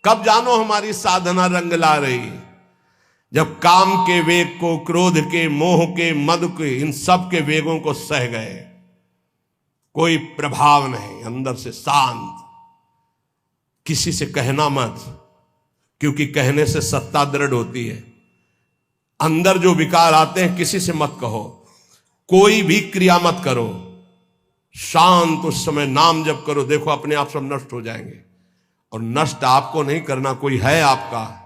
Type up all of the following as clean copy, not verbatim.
कब जानो हमारी साधना रंग ला रही, जब काम के वेग को, क्रोध के, मोह के, मद के, इन सब के वेगों को सह गए, कोई प्रभाव नहीं, अंदर से शांत। किसी से कहना मत, क्योंकि कहने से सत्ता दृढ़ होती है। अंदर जो विकार आते हैं किसी से मत कहो, कोई भी क्रिया मत करो, शांत उस समय नाम जप करो, देखो अपने आप सब नष्ट हो जाएंगे। और नष्ट आपको नहीं करना, कोई है आपका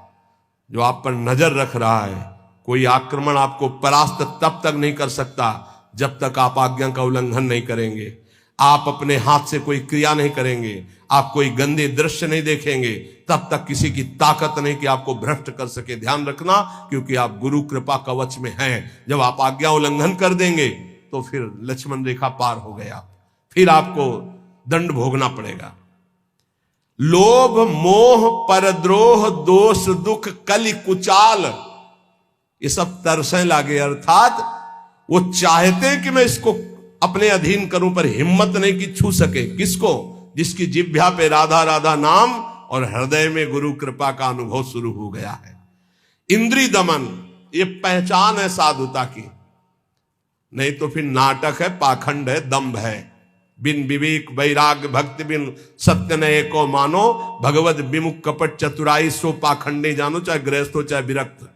जो आप पर नजर रख रहा है। कोई आक्रमण आपको परास्त तब तक नहीं कर सकता जब तक आप आज्ञा का उल्लंघन नहीं करेंगे। आप अपने हाथ से कोई क्रिया नहीं करेंगे, आप कोई गंदे दृश्य नहीं देखेंगे, तब तक किसी की ताकत नहीं कि आपको भ्रष्ट कर सके। ध्यान रखना, क्योंकि आप गुरु कृपा कवच में हैं। जब आप आज्ञा उल्लंघन कर देंगे तो फिर लक्ष्मण रेखा पार हो गया, फिर आपको दंड भोगना पड़ेगा। लोभ मोह परद्रोह दोष दुख कलि कुचाल, ये सब तरसें लागे, अर्थात वो चाहते हैं कि मैं इसको अपने अधीन करूं, पर हिम्मत नहीं कि छू सके। किसको? जिसकी जिह्वा पे राधा राधा नाम और हृदय में गुरु कृपा का अनुभव शुरू हो गया है। इंद्रिय दमन, ये पहचान है साधुता की, नहीं तो फिर नाटक है, पाखंड है, दंभ है। बिन विवेक वैराग्य भक्ति बिन सत्य नये को मानो, भगवत विमुख कपट चतुराई सो पाखंडे जानो, चाहे गृहस्थ हो चाहे विरक्त।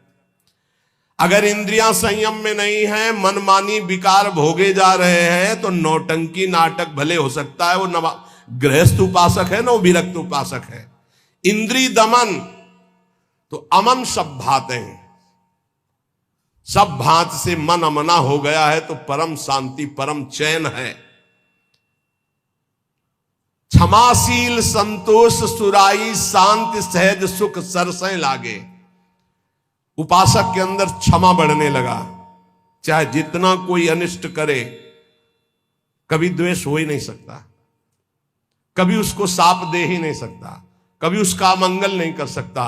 अगर इंद्रियां संयम में नहीं है, मनमानी विकार भोगे जा रहे हैं, तो नौटंकी नाटक भले हो सकता है, वो गृहस्थ उपासक है ना, वो विरक्त उपासक है। इंद्रिय दमन तो अमन सब भाते, सब भात से मन अमना हो गया है तो परम शांति परम चैन है। क्षमाशील संतोष सुराई शांति सहज सुख सरसें लागे। उपासक के अंदर क्षमा बढ़ने लगा, चाहे जितना कोई अनिष्ट करे, कभी द्वेष हो ही नहीं सकता, कभी उसको साप दे ही नहीं सकता, कभी उसका मंगल नहीं कर सकता,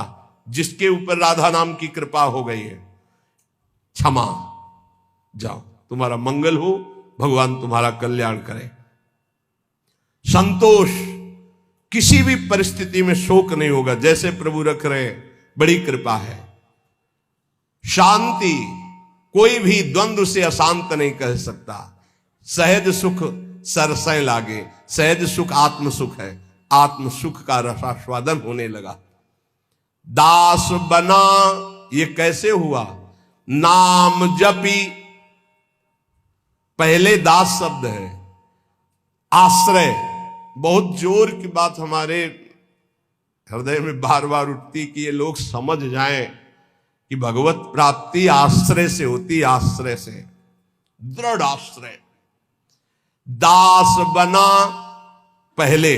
जिसके ऊपर राधा नाम की कृपा हो गई है। क्षमा, जाओ, तुम्हारा मंगल हो, भगवान तुम्हारा कल्याण करे। संतोष, किसी भी परिस्थिति में शोक नहीं होगा, जैसे प्रभु रख रहे, बड़ी कृपा है। शांति, कोई भी द्वंद्व से अशांत नहीं कह सकता। सहज सुख सरसें लागे, सहज सुख आत्म सुख है, आत्म सुख का रसास्वादन होने लगा। दास बना, ये कैसे हुआ? नाम जपी, पहले दास शब्द है, आश्रय। बहुत जोर की बात हमारे हृदय में बार बार उठती कि ये लोग समझ जाएं कि भगवत प्राप्ति आश्रय से होती, आश्रय से, दृढ़ आश्रय। दास बना पहले,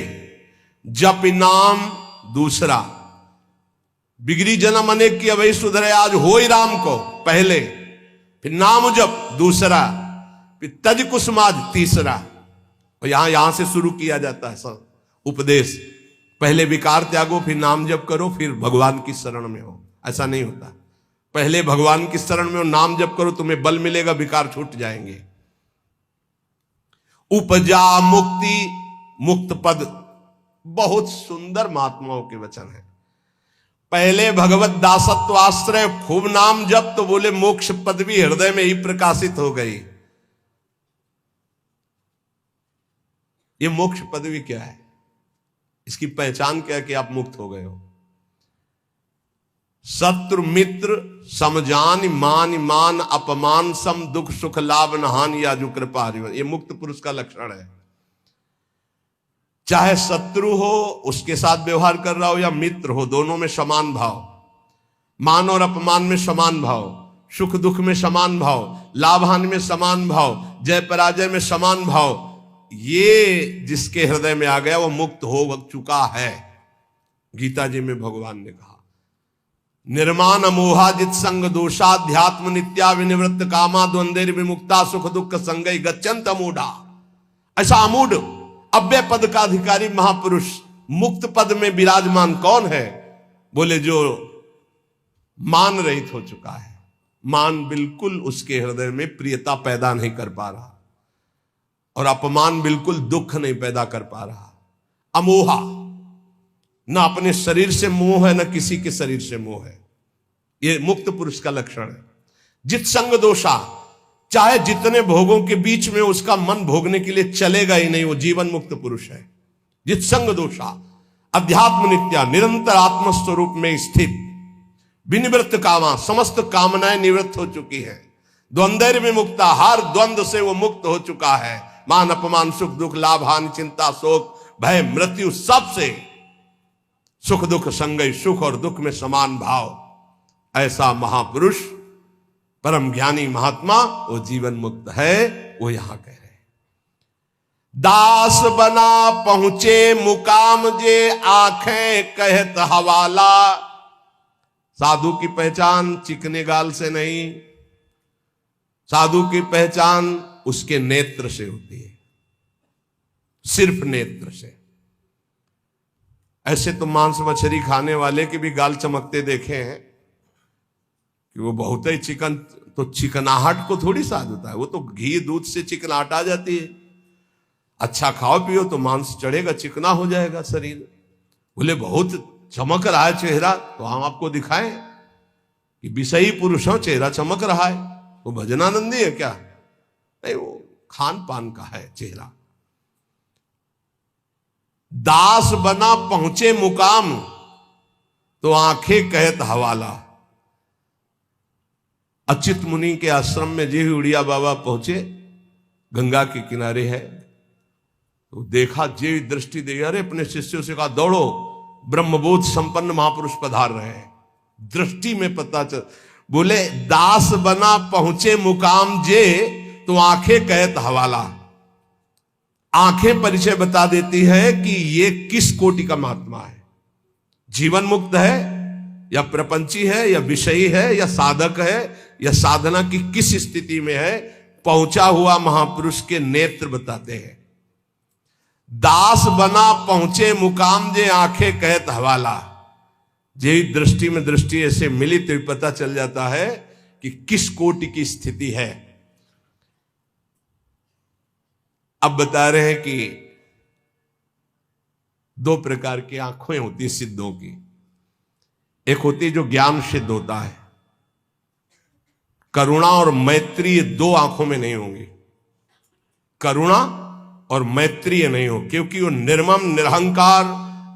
जप नाम दूसरा। बिगड़ी जन्म अनेक की अवै सुधरे, आज हो ही राम को पहले, फिर नाम जप दूसरा, फिर तज कुसुमाज तीसरा। और यहां से शुरू किया जाता है सब उपदेश। पहले विकार त्यागो, फिर नाम जप करो, फिर भगवान की शरण में हो। ऐसा नहीं होता, पहले भगवान की शरण में हो, नाम जप करो, तुम्हें बल मिलेगा, विकार छूट जाएंगे। उपजा मुक्ति, मुक्त पद, बहुत सुंदर महात्माओं के वचन है। पहले भगवत दासत्व आश्रय, खूब नाम जप, तो बोले मोक्ष पदवी हृदय में ही प्रकाशित हो गई। ये मोक्ष पदवी क्या है? इसकी पहचान क्या है कि आप मुक्त हो गए हो। शत्रु मित्र समजान मान मान अपमान सम दुख सुख लाभ नहान या जो कृपा हरिवन, ये मुक्त पुरुष का लक्षण है। चाहे शत्रु हो उसके साथ व्यवहार कर रहा हो, या मित्र हो, दोनों में समान भाव, मान और अपमान में समान भाव, सुख दुख में समान भाव, लाभ हानि में समान भाव, जय पराजय में समान भाव। ये जिसके हृदय में आ गया वो मुक्त हो चुका है। गीता जी में भगवान ने कहा, निर्माण अमोहाजित संग दोषाध्यात्म नित्या विनिवृत्त कामा द्वंद्वेर विमुक्ता सुख दुख संगई गच्छन्त अमूढ़ा। ऐसा अमूढ़ अव्यय पद का अधिकारी महापुरुष मुक्त पद में विराजमान कौन है? बोले जो मान रहित हो चुका है। मान बिल्कुल उसके हृदय में प्रियता पैदा नहीं कर पा रहा, और अपमान बिल्कुल दुख नहीं पैदा कर पा रहा। अमोहा, न अपने शरीर से मोह है, न किसी के शरीर से मोह है। ये मुक्त पुरुष का लक्षण है। जित संग दोषा, चाहे जितने भोगों के बीच में उसका मन भोगने के लिए चलेगा ही नहीं, वो जीवन मुक्त पुरुष है। जित संग दोषा, अध्यात्म नित्या, निरंतर आत्मस्वरूप में स्थित, विनिवृत्त कामा, समस्त कामनाएं निवृत्त हो चुकी है। द्वंद्व में मुक्ता, हर द्वंद्व से वो मुक्त हो चुका है। मान अपमान, सुख दुख, लाभ हानि, चिंता शोक भय मृत्यु, सबसे सुख दुख संगय, सुख और दुख में समान भाव। ऐसा महापुरुष, परम ज्ञानी महात्मा, वो जीवन मुक्त है। वो यहां कह रहे हैं, दास बना पहुंचे मुकाम जे, आंखें कहत हवाला। साधु की पहचान चिकने गाल से नहीं, साधु की पहचान उसके नेत्र से होती है, सिर्फ नेत्र से। ऐसे तो मांस मछली खाने वाले के भी गाल चमकते देखे हैं कि वो बहुत ही चिकन, तो चिकनाहट को थोड़ी साधुता है, वो तो घी दूध से चिकनाहट आ जाती है। अच्छा खाओ पियो तो मांस चढ़ेगा, चिकना हो जाएगा शरीर। बोले बहुत चमक रहा है चेहरा, तो हम आपको दिखाएं कि विषयी पुरुष हो, चेहरा चमक रहा है, वो भजनानंदी है क्या? नहीं, वो खान पान का है चेहरा। दास बना पहुंचे मुकाम, तो आंखें कहत हवाला। अच्युत मुनि के आश्रम में जी उड़िया बाबा पहुंचे, गंगा के किनारे है, तो देखा, जे दृष्टि दे, अरे अपने शिष्यों से कहा दौड़ो, ब्रह्मबोध संपन्न महापुरुष पधार रहे हैं। दृष्टि में पता चल, बोले दास बना पहुंचे मुकाम जे, तो आंखें कहत हवाला। आंखें परिचय बता देती है कि ये किस कोटि का महात्मा है। जीवन मुक्त है या प्रपंची है या विषयी है या साधक है या साधना की किस स्थिति में है, पहुंचा हुआ महापुरुष के नेत्र बताते हैं। दास बना पहुंचे मुकाम जे, आंखें कहत हवाला। जे दृष्टि में दृष्टि ऐसे मिली तो पता चल जाता है कि किस कोटि की स्थिति है। अब बता रहे हैं कि दो प्रकार की आंखें होती है सिद्धों की। एक होती है जो ज्ञान सिद्ध होता है, करुणा और मैत्री, ये दो आंखों में नहीं होंगी। करुणा और मैत्री नहीं हो, क्योंकि वो निर्मम निरहंकार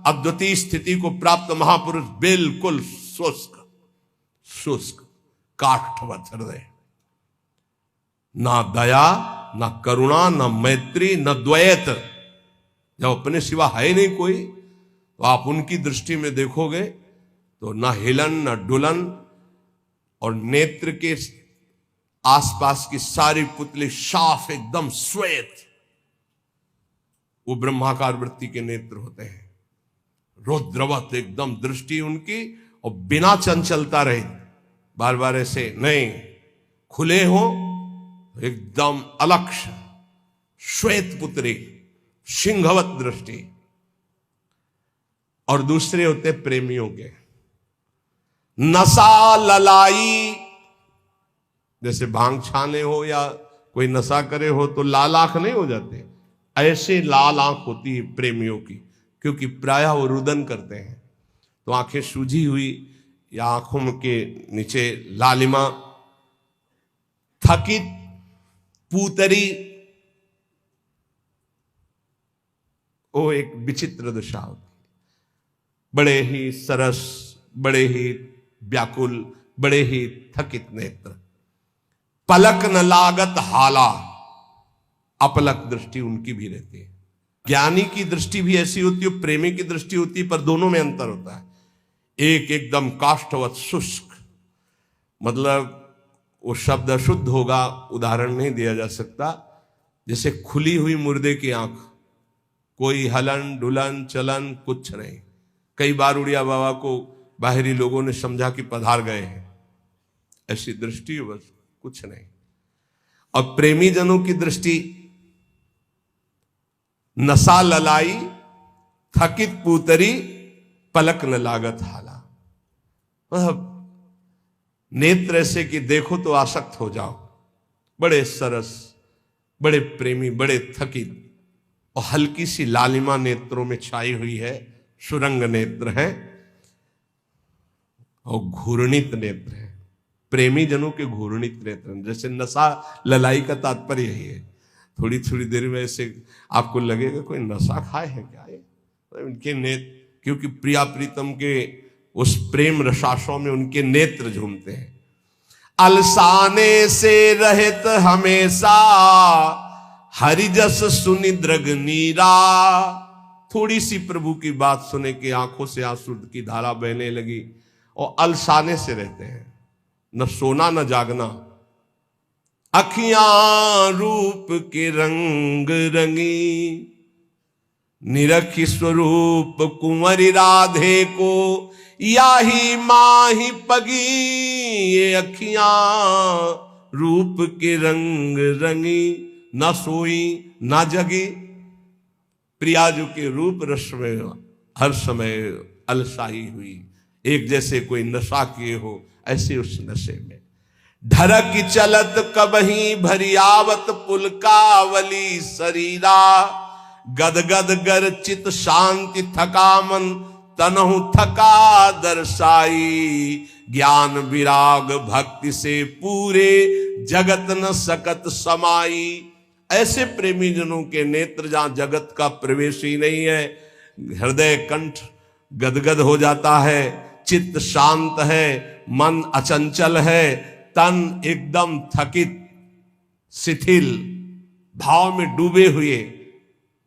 अद्वितीय स्थिति को प्राप्त महापुरुष बिल्कुल शुष्क शुष्क काष्ठवत हृदय, ना दया ना करुणा ना मैत्री ना द्वैत। जब अपने सिवा है नहीं कोई, तो आप उनकी दृष्टि में देखोगे तो ना हिलन ना डुलन, और नेत्र के आसपास की सारी पुतली साफ एकदम श्वेत, वो ब्रह्माकार वृत्ति के नेत्र होते हैं। रुद्रवत एकदम दृष्टि उनकी, और बिना चंचलता रहे, बार बार ऐसे नहीं, खुले हो एकदम अलक्ष श्वेत पुत्री, सिंहवत दृष्टि। और दूसरे होते प्रेमियों के, नशा ललाई, जैसे भांग छाने हो या कोई नशा करे हो तो लाल आंख नहीं हो जाते, ऐसे लाल आंख होती है प्रेमियों की, क्योंकि प्रायः वो रुदन करते हैं, तो आंखें सूजी हुई या आंखों के नीचे लालिमा, थकित पूतरी, वो एक विचित्र दशा होती है। बड़े ही सरस, बड़े ही व्याकुल, बड़े ही थकित नेत्र, पलक न लागत हाला, अपलक दृष्टि उनकी भी रहती है। ज्ञानी की दृष्टि भी ऐसी होती है, प्रेमी की दृष्टि होती है, पर दोनों में अंतर होता है। एक एकदम काष्ठवत शुष्क, मतलब वो शब्द अशुद्ध होगा, उदाहरण नहीं दिया जा सकता, जैसे खुली हुई मुर्दे की आंख, कोई हलन डुलन चलन कुछ नहीं। कई बार उड़िया बाबा को बाहरी लोगों ने समझा कि पधार गए हैं, ऐसी दृष्टि बस कुछ नहीं। और प्रेमी जनों की दृष्टि, नशा ललाई, थकित पूतरी, पलक न लागत हाला। मतलब नेत्र ऐसे कि देखो तो आसक्त हो जाओ, बड़े सरस, बड़े प्रेमी, बड़े थकित, और हल्की सी लालिमा नेत्रों में छाई हुई है, सुरंग नेत्र हैं और घूर्णित नेत्र हैं। प्रेमी जनों के घूर्णित नेत्र हैं। जैसे नशा ललाई का तात्पर्य यही है। थोड़ी थोड़ी देर में ऐसे आपको लगेगा कोई नशा खाए है क्या ये, उनके नेत्र, क्योंकि प्रिया प्रीतम के उस प्रेम रसाशों में उनके नेत्र झूमते हैं। अलसाने से रहित हमेशा हरिजस सुनि दृग नीरा। थोड़ी सी प्रभु की बात सुने के आंखों से आंसू की धारा बहने लगी और अलसाने से रहते हैं, न सोना न जागना। अखियां रूप के रंग रंगी, निरखी स्वरूप कुंवरी राधे को, याही माही पगी। ये अखियां रूप के रंग रंगी, न सोई न जगी। प्रियाजू के रूप रस में हर समय अलसाई हुई, एक जैसे कोई नशा किए हो ऐसे उस नशे में। ढरक चलत कबही भरियावत पुलकावली शरीरा, गदगद गर चित शांति थका मन, तनहु थका दर्शाई। ज्ञान विराग भक्ति से पूरे, जगत न सकत समाई। ऐसे प्रेमी जनों के नेत्र जहां जगत का प्रवेश ही नहीं है, हृदय कंठ गदगद हो जाता है, चित्त शांत है, मन अचंचल है, तन एकदम थकित शिथिल भाव में डूबे हुए।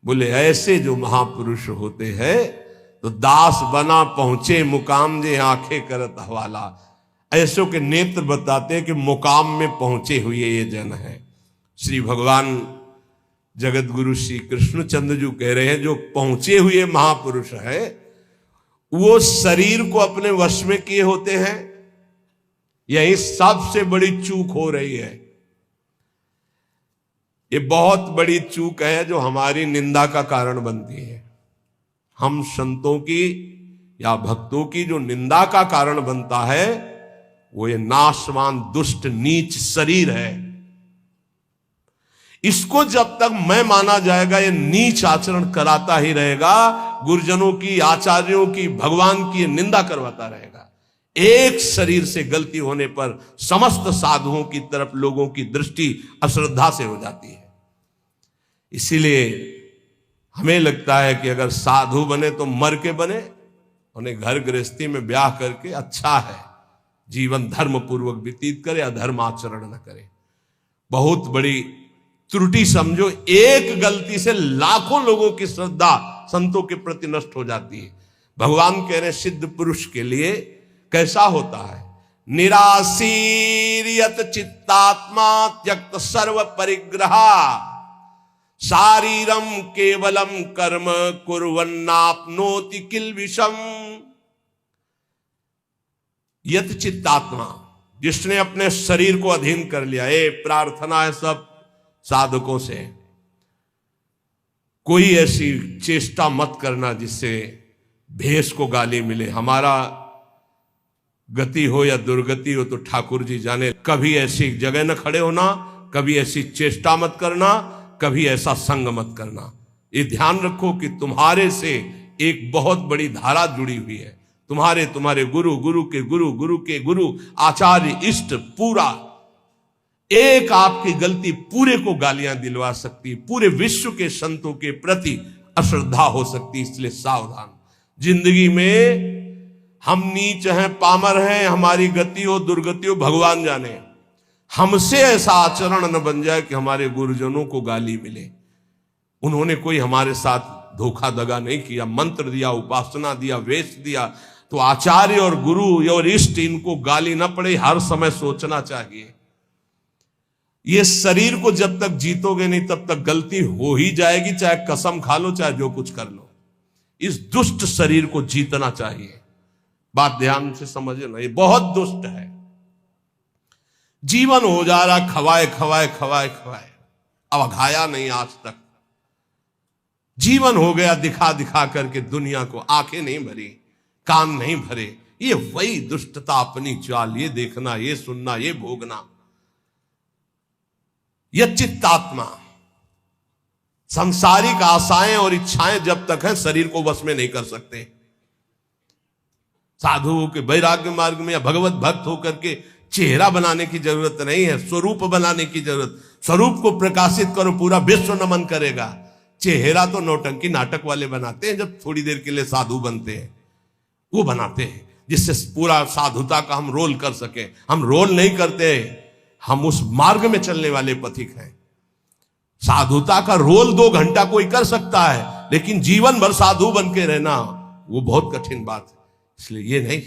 बोले ऐसे जो महापुरुष होते हैं तो दास बना पहुंचे मुकाम जे आंखें करत हवाला। ऐसों के नेत्र बताते हैं कि मुकाम में पहुंचे हुए ये जन है। श्री भगवान जगत गुरु श्री कृष्णचंद्र जी कह रहे हैं जो पहुंचे हुए महापुरुष है वो शरीर को अपने वश में किए होते हैं। यही सबसे बड़ी चूक हो रही है। ये बहुत बड़ी चूक है जो हमारी निंदा का कारण बनती है। हम संतों की या भक्तों की जो निंदा का कारण बनता है वो ये नाशवान दुष्ट नीच शरीर है। इसको जब तक मैं माना जाएगा ये नीच आचरण कराता ही रहेगा, गुरुजनों की, आचार्यों की, भगवान की निंदा करवाता रहेगा। एक शरीर से गलती होने पर समस्त साधुओं की तरफ लोगों की दृष्टि अश्रद्धा से हो जाती है। इसीलिए हमें लगता है कि अगर साधु बने तो मर के बने, उन्हें घर गृहस्थी में ब्याह करके अच्छा है, जीवन धर्म पूर्वक व्यतीत करे, अधर्म आचरण न करे। बहुत बड़ी त्रुटि समझो, एक गलती से लाखों लोगों की श्रद्धा संतों के प्रति नष्ट हो जाती है। भगवान कह रहे सिद्ध पुरुष के लिए कैसा होता है, निराशीरियत चित्तात्मा त्यक्त सर्व परिग्रहा, शारीरम केवलम कर्म कुर्वन्नाप्नोति किल विषम। यत चित्तात्मा, जिसने अपने शरीर को अधीन कर लिया। ये प्रार्थना है सब साधकों से, कोई ऐसी चेष्टा मत करना जिससे भेष को गाली मिले। हमारा गति हो या दुर्गति हो तो ठाकुर जी जाने। कभी ऐसी जगह न खड़े होना, कभी ऐसी चेष्टा मत करना, कभी ऐसा संग मत करना। ये ध्यान रखो कि तुम्हारे से एक बहुत बड़ी धारा जुड़ी हुई है। तुम्हारे गुरु, गुरु के गुरु, गुरु के गुरु, आचार्य, इष्ट, पूरा एक आपकी गलती पूरे को गालियां दिलवा सकती, पूरे विश्व के संतों के प्रति अश्रद्धा हो सकती। इसलिए सावधान। जिंदगी में हम नीच हैं, पामर हैं, हमारी गति हो दुर्गति हो भगवान जाने। हमसे ऐसा आचरण न बन जाए कि हमारे गुरुजनों को गाली मिले। उन्होंने कोई हमारे साथ धोखा दगा नहीं किया, मंत्र दिया, उपासना दिया, वेश दिया, तो आचार्य और गुरु और इष्ट इनको गाली न पड़े, हर समय सोचना चाहिए। ये शरीर को जब तक जीतोगे नहीं तब तक गलती हो ही जाएगी, चाहे कसम खा लो, चाहे जो कुछ कर लो। इस दुष्ट शरीर को जीतना चाहिए। बात ध्यान से समझना, ये बहुत दुष्ट है। जीवन हो जा रहा खवाए खवाए खवाए खवाए, अब घाया नहीं आज तक। जीवन हो गया दिखा दिखा करके दुनिया को, आंखें नहीं भरी, कान नहीं भरे। ये वही दुष्टता, अपनी चाल, ये देखना, ये सुनना, ये भोगना। यह चित्तात्मा, सांसारिक आशाएं और इच्छाएं जब तक हैं शरीर को वश में नहीं कर सकते। साधु के वैराग्य मार्ग में या भगवत भक्त होकर के चेहरा बनाने की जरूरत नहीं है, स्वरूप बनाने की जरूरत। स्वरूप को प्रकाशित करो, पूरा विश्व नमन करेगा। चेहरा तो नौटंकी नाटक वाले बनाते हैं, जब थोड़ी देर के लिए साधु बनते हैं वो बनाते हैं, जिससे पूरा साधुता का हम रोल कर सके। हम रोल नहीं करते, हम उस मार्ग में चलने वाले पथिक हैं। साधुता का रोल 2 घंटा कोई कर सकता है, लेकिन जीवन भर साधु बन के रहना वो बहुत कठिन बात है। इसलिए ये नहीं,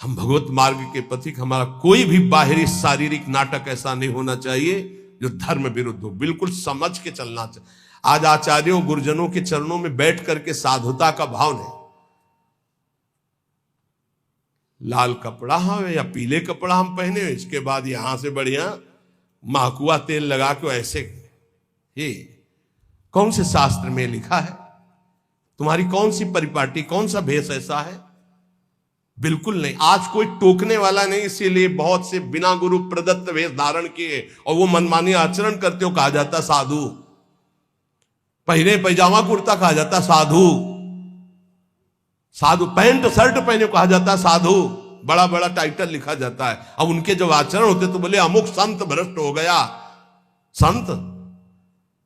हम भगवत मार्ग के पथिक, हमारा कोई भी बाहरी शारीरिक नाटक ऐसा नहीं होना चाहिए जो धर्म विरुद्ध हो। बिल्कुल समझ के चलना चाहिए। आज आचार्यों गुरुजनों के चरणों में बैठ करके साधुता का भाव नहीं, लाल कपड़ा हम या पीले कपड़ा हम पहने, इसके बाद यहां से बढ़िया महकुआ तेल लगा के ऐसे, ये कौन से शास्त्र में लिखा है? तुम्हारी कौन सी परिपाटी, कौन सा भेष ऐसा है? बिल्कुल नहीं। आज कोई टोकने वाला नहीं, इसीलिए बहुत से बिना गुरु प्रदत्त वेश धारण किए और वो मनमानी आचरण करते हो, कहा जाता साधु। पहने पैजामा कुर्ता कहा जाता साधु। साधु पैंट शर्ट पहने कहा जाता साधु। बड़ा बड़ा टाइटल लिखा जाता है। अब उनके जब आचरण होते तो बोले अमुक संत भ्रष्ट हो गया।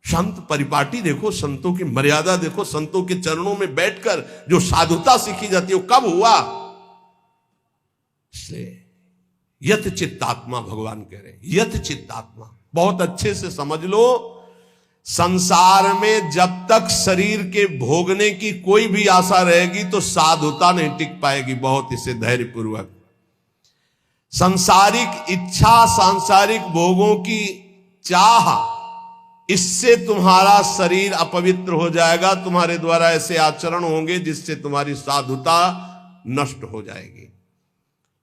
संत परिपाटी देखो, संतों की मर्यादा देखो, संतों के चरणों में बैठकर जो साधुता सीखी जाती है वो कब हुआ? इसलिए यत चित्तात्मा भगवान कह रहे हैं, यत चित्तात्मा। बहुत अच्छे से समझ लो, संसार में जब तक शरीर के भोगने की कोई भी आशा रहेगी तो साधुता नहीं टिक पाएगी। बहुत इसे धैर्यपूर्वक, सांसारिक इच्छा, सांसारिक भोगों की चाह, इससे तुम्हारा शरीर अपवित्र हो जाएगा। तुम्हारे द्वारा ऐसे आचरण होंगे जिससे तुम्हारी साधुता नष्ट हो जाएगी।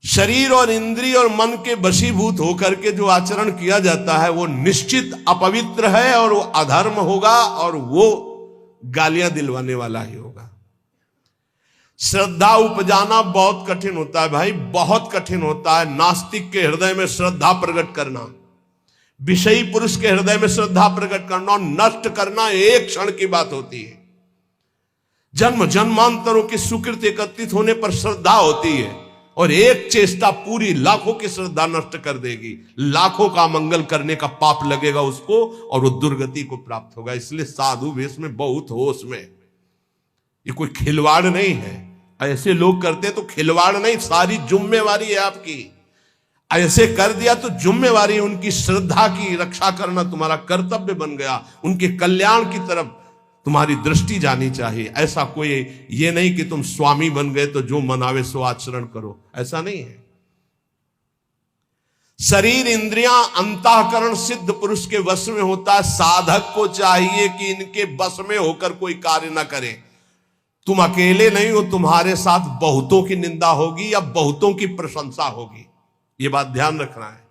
शरीर और इंद्रिय और मन के वशीभूत होकर के जो आचरण किया जाता है वो निश्चित अपवित्र है और वो अधर्म होगा और वो गालियां दिलवाने वाला ही होगा। श्रद्धा उपजाना बहुत कठिन होता है भाई, बहुत कठिन होता है। नास्तिक के हृदय में श्रद्धा प्रकट करना, विषयी पुरुष के हृदय में श्रद्धा प्रकट करना और नष्ट करना एक क्षण की बात होती है। जन्म जन्मांतरों की सुकृति एकत्रित होने पर श्रद्धा होती है और एक चेष्टा पूरी लाखों की श्रद्धा नष्ट कर देगी। लाखों का मंगल करने का पाप लगेगा उसको और वो दुर्गति को प्राप्त होगा। इसलिए साधु वेश में बहुत होश में, ये कोई खिलवाड़ नहीं है। ऐसे लोग करते तो खिलवाड़ नहीं, सारी जिम्मेवारी है आपकी। ऐसे कर दिया तो जिम्मेवारी, उनकी श्रद्धा की रक्षा करना तुम्हारा कर्तव्य बन गया। उनके कल्याण की तरफ तुम्हारी दृष्टि जानी चाहिए। ऐसा कोई ये नहीं कि तुम स्वामी बन गए तो जो मनावे सो आचरण करो, ऐसा नहीं है। शरीर इंद्रियां अंतःकरण सिद्ध पुरुष के वश में होता है। साधक को चाहिए कि इनके वश में होकर कोई कार्य ना करे। तुम अकेले नहीं हो, तुम्हारे साथ बहुतों की निंदा होगी या बहुतों की प्रशंसा होगी, ये बात ध्यान रखना है।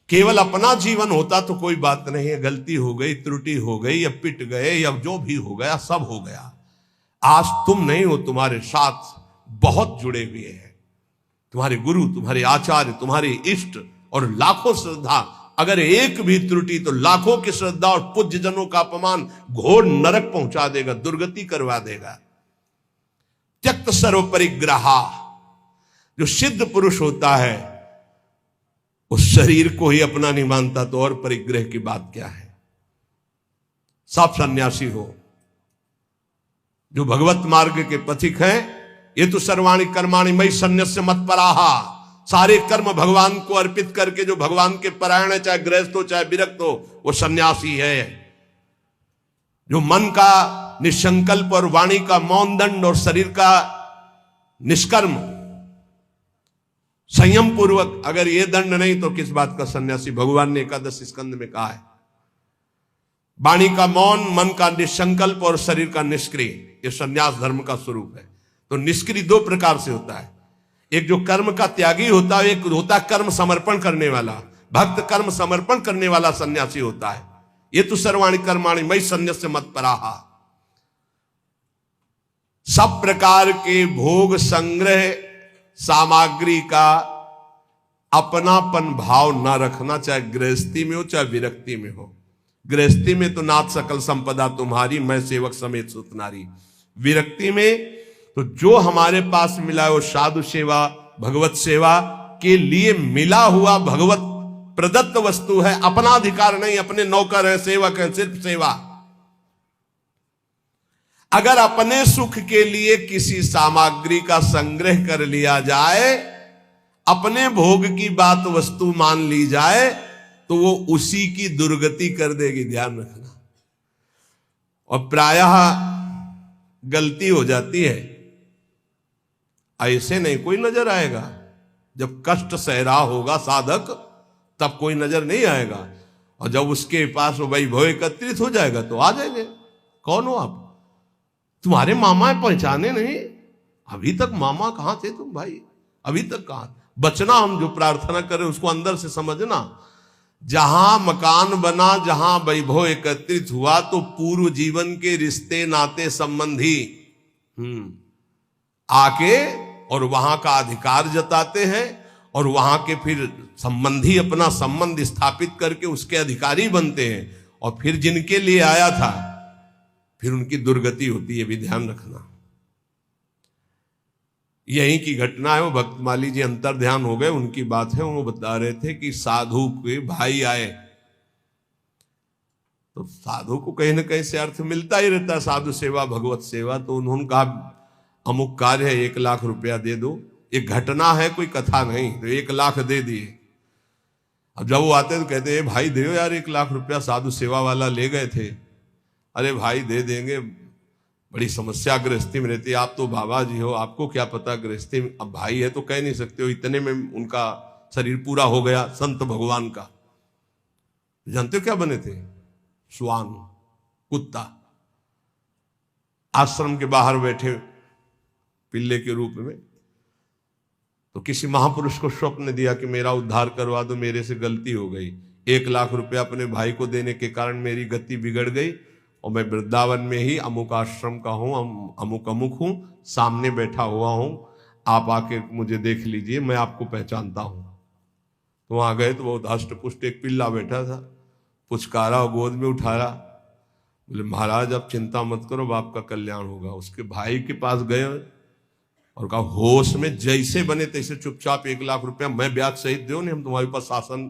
केवल अपना जीवन होता तो कोई बात नहीं है, गलती हो गई, त्रुटि हो गई या पिट गए या जो भी हो गया सब हो गया। आज तुम नहीं हो, तुम्हारे साथ बहुत जुड़े हुए हैं, तुम्हारे गुरु, तुम्हारे आचार्य, तुम्हारे इष्ट और लाखों श्रद्धा। अगर एक भी त्रुटि तो लाखों की श्रद्धा और पूज्य जनों का अपमान घोर नरक पहुंचा देगा, दुर्गति करवा देगा। त्यक्त सर्व परिग्रहा, जो सिद्ध पुरुष होता है उस शरीर को ही अपना नहीं मानता तो और परिग्रह की बात क्या है। सब सन्यासी हो जो भगवत मार्ग के पथिक हैं, ये तो सर्वाणि कर्माणि मयि सन्न्यस्य मत्पराहा, सारे कर्म भगवान को अर्पित करके जो भगवान के परायण है, चाहे गृहस्थ हो चाहे विरक्त हो, वो सन्यासी है। जो मन का निसंकल्प और वाणी का मौन दंड और शरीर का निष्कर्म संयम पूर्वक, अगर ये दंड नहीं तो किस बात का सन्यासी। भगवान ने एकादश स्कंद में कहा है, वाणी का मौन, मन का निसंकल्प और शरीर का निष्क्रिय, ये सन्यास धर्म का स्वरूप है। तो निष्क्रिय 2 प्रकार से होता है, एक जो कर्म का त्यागी होता है, एक होता है कर्म समर्पण करने वाला। भक्त कर्म समर्पण करने वाला सन्यासी होता है। ये तो सर्वाणि कर्माणि मयि सन्न्यस्य मत्पराहा। सब प्रकार के भोग संग्रह सामग्री का अपनापन भाव ना रखना, चाहे गृहस्थी में हो चाहे विरक्ति में हो। गृहस्थी में तो नाथ सकल संपदा तुम्हारी, मैं सेवक समेत सुतनारी। विरक्ति में तो जो हमारे पास मिला है वो साधु सेवा, भगवत सेवा के लिए मिला हुआ भगवत प्रदत्त वस्तु है, अपना अधिकार नहीं, अपने नौकर है, सेवक है, सिर्फ सेवा। अगर अपने सुख के लिए किसी सामग्री का संग्रह कर लिया जाए, अपने भोग की बात वस्तु मान ली जाए, तो वो उसी की दुर्गति कर देगी, ध्यान रखना। और प्रायः गलती हो जाती है, ऐसे नहीं कोई नजर आएगा। जब कष्ट सह रहा होगा साधक तब कोई नजर नहीं आएगा, और जब उसके पास वो वैभव एकत्रित हो जाएगा तो आ जाएंगे। कौन हो आप? तुम्हारे मामा पहचाने नहीं? अभी तक मामा कहां थे तुम भाई? अभी तक कहां? बचना, हम जो प्रार्थना करें उसको अंदर से समझना। जहां मकान बना, जहां वैभव एकत्रित हुआ, तो पूर्व जीवन के रिश्ते नाते संबंधी आके और वहां का अधिकार जताते हैं, और वहां के फिर संबंधी अपना संबंध स्थापित करके उसके अधिकारी बनते हैं, और फिर जिनके लिए आया था फिर उनकी दुर्गति होती है, भी ध्यान रखना। यही की घटना है। वो भक्तमाली जी अंतर ध्यान हो गए, उनकी बात है। वो बता रहे थे कि साधु के भाई आए, तो साधु को कहीं ना कहीं से अर्थ मिलता ही रहता है, साधु सेवा, भगवत सेवा। तो उन्होंने कहा अमुक कार्य है, 1 लाख रुपया दे दो। एक घटना है, कोई कथा नहीं। तो 1 लाख दे दिए। अब जब वो आते तो कहते हैं भाई दे यार 1 लाख रुपया, साधु सेवा वाला ले गए थे। अरे भाई दे देंगे, बड़ी समस्या गृहस्थी में रहती है, आप तो बाबा जी हो, आपको क्या पता गृहस्थी में। अब भाई है तो कह नहीं सकते हो, इतने में उनका शरीर पूरा हो गया संत भगवान का। जानते हो क्या बने थे? श्वान, कुत्ता। आश्रम के बाहर बैठे पिल्ले के रूप में। तो किसी महापुरुष को स्वप्न दिया कि मेरा उद्धार करवा दो, मेरे से गलती हो गई, 1 लाख रुपया अपने भाई को देने के कारण मेरी गति बिगड़ गई, और मैं वृंदावन में ही अमुक आश्रम का हूं, अमुक अमुक हूं, सामने बैठा हुआ हूं, आप आके मुझे देख लीजिए, मैं आपको पहचानता हूं। तो वहां गए तो बहुत हष्ट पुष्ट एक पिल्ला बैठा था, पुचकारा और गोद में उठाया। बोले महाराज आप चिंता मत करो, बाप का कल्याण होगा। उसके भाई के पास गए और कहा होश में जैसे बने तैसे चुपचाप 1 लाख रुपया मैं ब्याज सहित दो, नहीं हम तुम्हारे पास शासन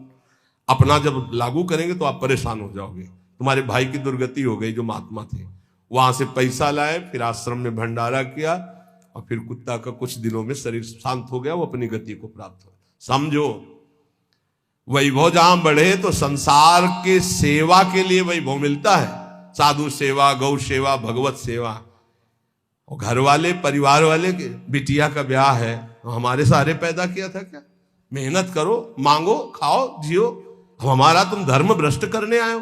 अपना जब लागू करेंगे तो आप परेशान हो जाओगे। तुम्हारे भाई की दुर्गति हो गई जो महात्मा थे। वहां से पैसा लाए, फिर आश्रम में भंडारा किया, और फिर कुत्ता का कुछ दिनों में शरीर शांत हो गया, वो अपनी गति को प्राप्त हो। समझो, वैभव जहां बढ़े तो संसार के सेवा के लिए वैभव मिलता है। साधु सेवा, गौ सेवा, भगवत सेवा। और घर वाले, परिवार वाले के बिटिया का ब्याह है, हमारे सारे पैदा किया था क्या? मेहनत करो, मांगो, खाओ, जियो। हमारा तुम धर्म भ्रष्ट करने आए हो?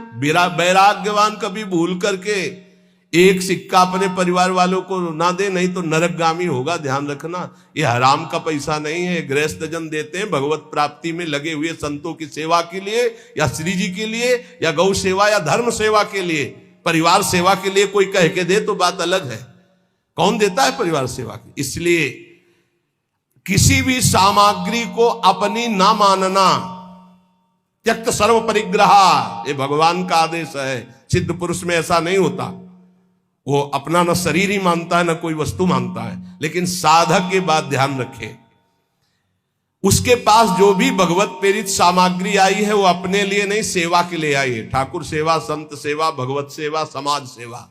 वैराग्यवान कभी भूल करके एक सिक्का अपने परिवार वालों को ना दे, नहीं तो नरकगामी होगा, ध्यान रखना। ये हराम का पैसा नहीं है, गृहस्थ जन देते हैं भगवत प्राप्ति में लगे हुए संतों की सेवा के लिए, या श्री जी के लिए, या गौ सेवा, या धर्म सेवा के लिए। परिवार सेवा के लिए कोई कह के दे तो बात अलग है, कौन देता है परिवार सेवा की? इसलिए किसी भी सामग्री को अपनी ना मानना, त्यक्त सर्व परिग्रह, ये भगवान का आदेश है। सिद्ध पुरुष में ऐसा नहीं होता, वो अपना न शरीर ही मानता है, न कोई वस्तु मानता है। लेकिन साधक के बात ध्यान रखे, उसके पास जो भी भगवत प्रेरित सामग्री आई है वो अपने लिए नहीं, सेवा के लिए आई है। ठाकुर सेवा, संत सेवा, भगवत सेवा, समाज सेवा।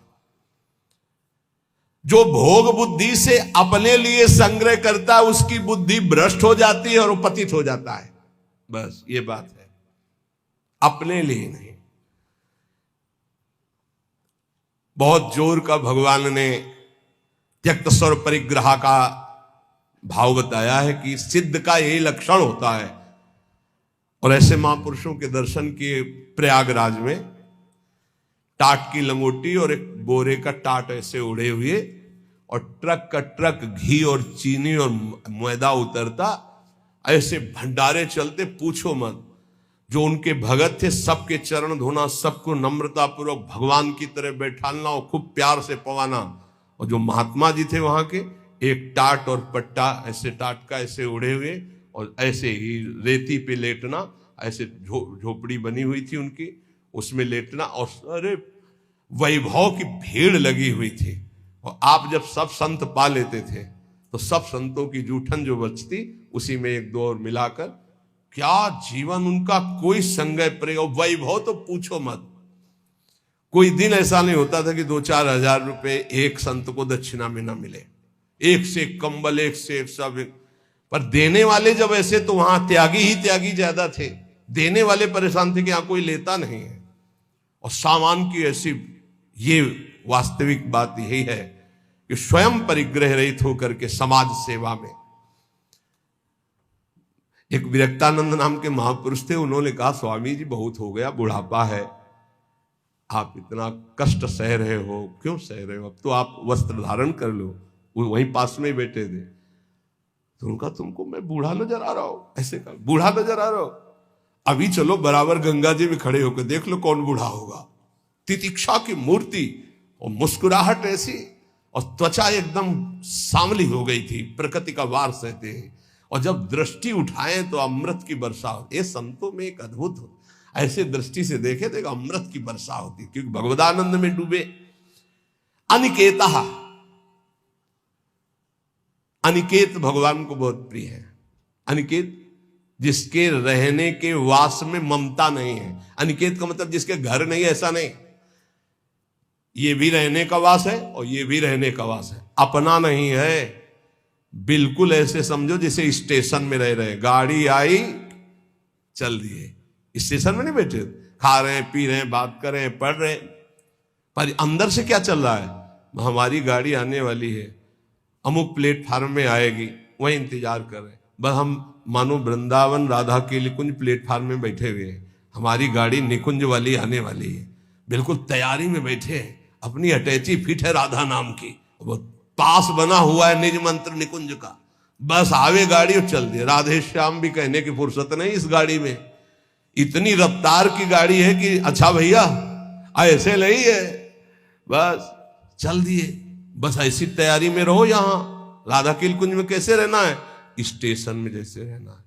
जो भोग बुद्धि से अपने लिए संग्रह करता है उसकी बुद्धि भ्रष्ट हो जाती है और वो पतित हो जाता है। बस ये बात है, अपने लिए नहीं। बहुत जोर का भगवान ने त्यक्त स्वर परिग्रह का भाव बताया है कि सिद्ध का यही लक्षण होता है। और ऐसे महापुरुषों के दर्शन किए प्रयागराज में, टाट की लंगोटी और एक बोरे का टाट ऐसे उड़े हुए, और ट्रक का ट्रक घी और चीनी और मैदा उतरता, ऐसे भंडारे चलते, पूछो मत। जो उनके भगत थे सबके चरण धोना, सबको नम्रता पूर्वक भगवान की तरह बैठाना और खूब प्यार से पवाना। और जो महात्मा जी थे वहां के, एक टाट और पट्टा ऐसे टाट का ऐसे उड़े हुए, और ऐसे ही रेती पे लेटना, ऐसे झोपड़ी बनी हुई थी उनकी, उसमें लेटना। और अरे वैभव की भीड़ लगी हुई थी, और आप जब सब संत पा लेते थे तो सब संतों की जूठन जो बचती उसी में एक दो और मिलाकर, क्या जीवन उनका, कोई संगय प्रयोग, वैभव तो पूछो मत। कोई दिन ऐसा नहीं होता था कि 2-4 हजार रुपए एक संत को दक्षिणा में ना मिले। एक से एक कंबल, एक से एक सब। पर देने वाले जब ऐसे, तो वहां त्यागी ही त्यागी ज्यादा थे। देने वाले परेशान थे कि यहां कोई लेता नहीं है। और सामान की ऐसी, ये वास्तविक बात यही है कि स्वयं परिग्रह रहित होकर के समाज सेवा में। एक विरक्तानंद नाम के महापुरुष थे, उन्होंने कहा, स्वामी जी बहुत हो गया, बुढ़ापा है, आप इतना कष्ट सह रहे हो, क्यों सह रहे हो, अब तो आप वस्त्र धारण कर लो। वो वहीं पास में बैठे थे। तो उनका, तुमको मैं बूढ़ा नजर आ रहा हूं? ऐसे कहा, बूढ़ा नजर आ रहा हो? अभी चलो बराबर गंगा जी में खड़े होकर देख लो कौन बूढ़ा होगा। तितिक्षा की मूर्ति और मुस्कुराहट ऐसी, और त्वचा एकदम सांवली हो गई थी, प्रकृति का वार सहते हैं। और जब दृष्टि उठाए तो अमृत की वर्षा होती। ये संतों में एक अद्भुत, ऐसे दृष्टि से देखे तो अमृत की वर्षा होती, क्योंकि भगवदानंद में डूबे। अनिकेता, अनिकेत भगवान को बहुत प्रिय है। अनिकेत, जिसके रहने के वास में ममता नहीं है। अनिकेत का मतलब जिसके घर नहीं है, ऐसा नहीं। ये भी रहने का वास है और ये भी रहने का वास है, अपना नहीं है। बिल्कुल ऐसे समझो जैसे स्टेशन में रह रहे, गाड़ी आई चल दिए, स्टेशन में नहीं बैठे, खा रहे हैं, पी रहे हैं, बात कर रहे हैं, पढ़ रहे हैं, पर अंदर से क्या चल रहा है? हमारी गाड़ी आने वाली है, अमुक प्लेटफार्म में आएगी, वही इंतजार कर रहे हैं। बस हम मानो वृंदावन राधा के निकुंज प्लेटफार्म में बैठे हुए हैं, हमारी गाड़ी निकुंज वाली आने वाली है, बिल्कुल तैयारी में बैठे हैं। अपनी अटैची फिट है राधा नाम की, वो पास बना हुआ है निज मंत्र निकुंज का, बस आवे गाड़ी और चल दिए। राधे श्याम भी कहने की फुर्सत नहीं इस गाड़ी में, इतनी रफ्तार की गाड़ी है कि अच्छा भैया ऐसे नहीं है, बस चल दिए। बस ऐसी तैयारी में रहो। यहां राधा के कुंज में कैसे रहना है? स्टेशन में जैसे रहना है।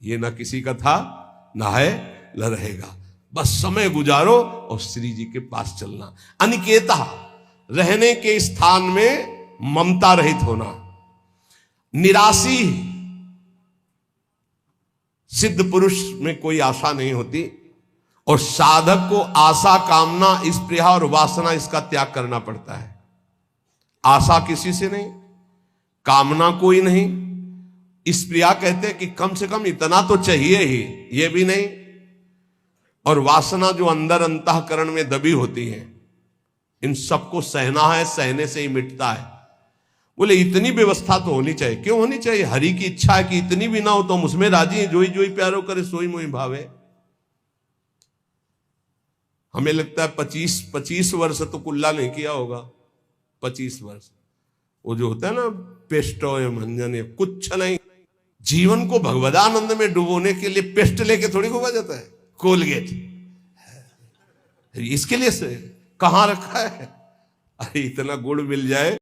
ये ना किसी का था, ना है, न रहेगा। बस समय गुजारो और श्री जी के पास चलना। अनिकेता, रहने के स्थान में ममता रहित होना। निराशी, सिद्ध पुरुष में कोई आशा नहीं होती, और साधक को आशा, कामना, स्पृहा और वासना, इसका त्याग करना पड़ता है। आशा किसी से नहीं, कामना कोई नहीं, स्पृहा कहते हैं कि कम से कम इतना तो चाहिए ही, ये भी नहीं, और वासना जो अंदर अंतःकरण में दबी होती है, इन सबको सहना है, सहने से ही मिटता है। बोले इतनी व्यवस्था तो होनी चाहिए। क्यों होनी चाहिए? हरि की इच्छा है कि इतनी भी ना हो तो हम उसमें राजी हैं। जोई जोई प्यारो करे सोई मोई भावे। हमें लगता है 25 वर्ष तो कुल्ला नहीं किया होगा। 25 वर्ष वो जो होता है ना, पेस्टो या मंजन, कुछ नहीं। जीवन को भगवदानंद में डुबोने के लिए पेस्ट लेके थोड़ी घुमा जाता है, कोलगेट इसके लिए से कहां रखा है? अरे इतना गुड़ मिल जाए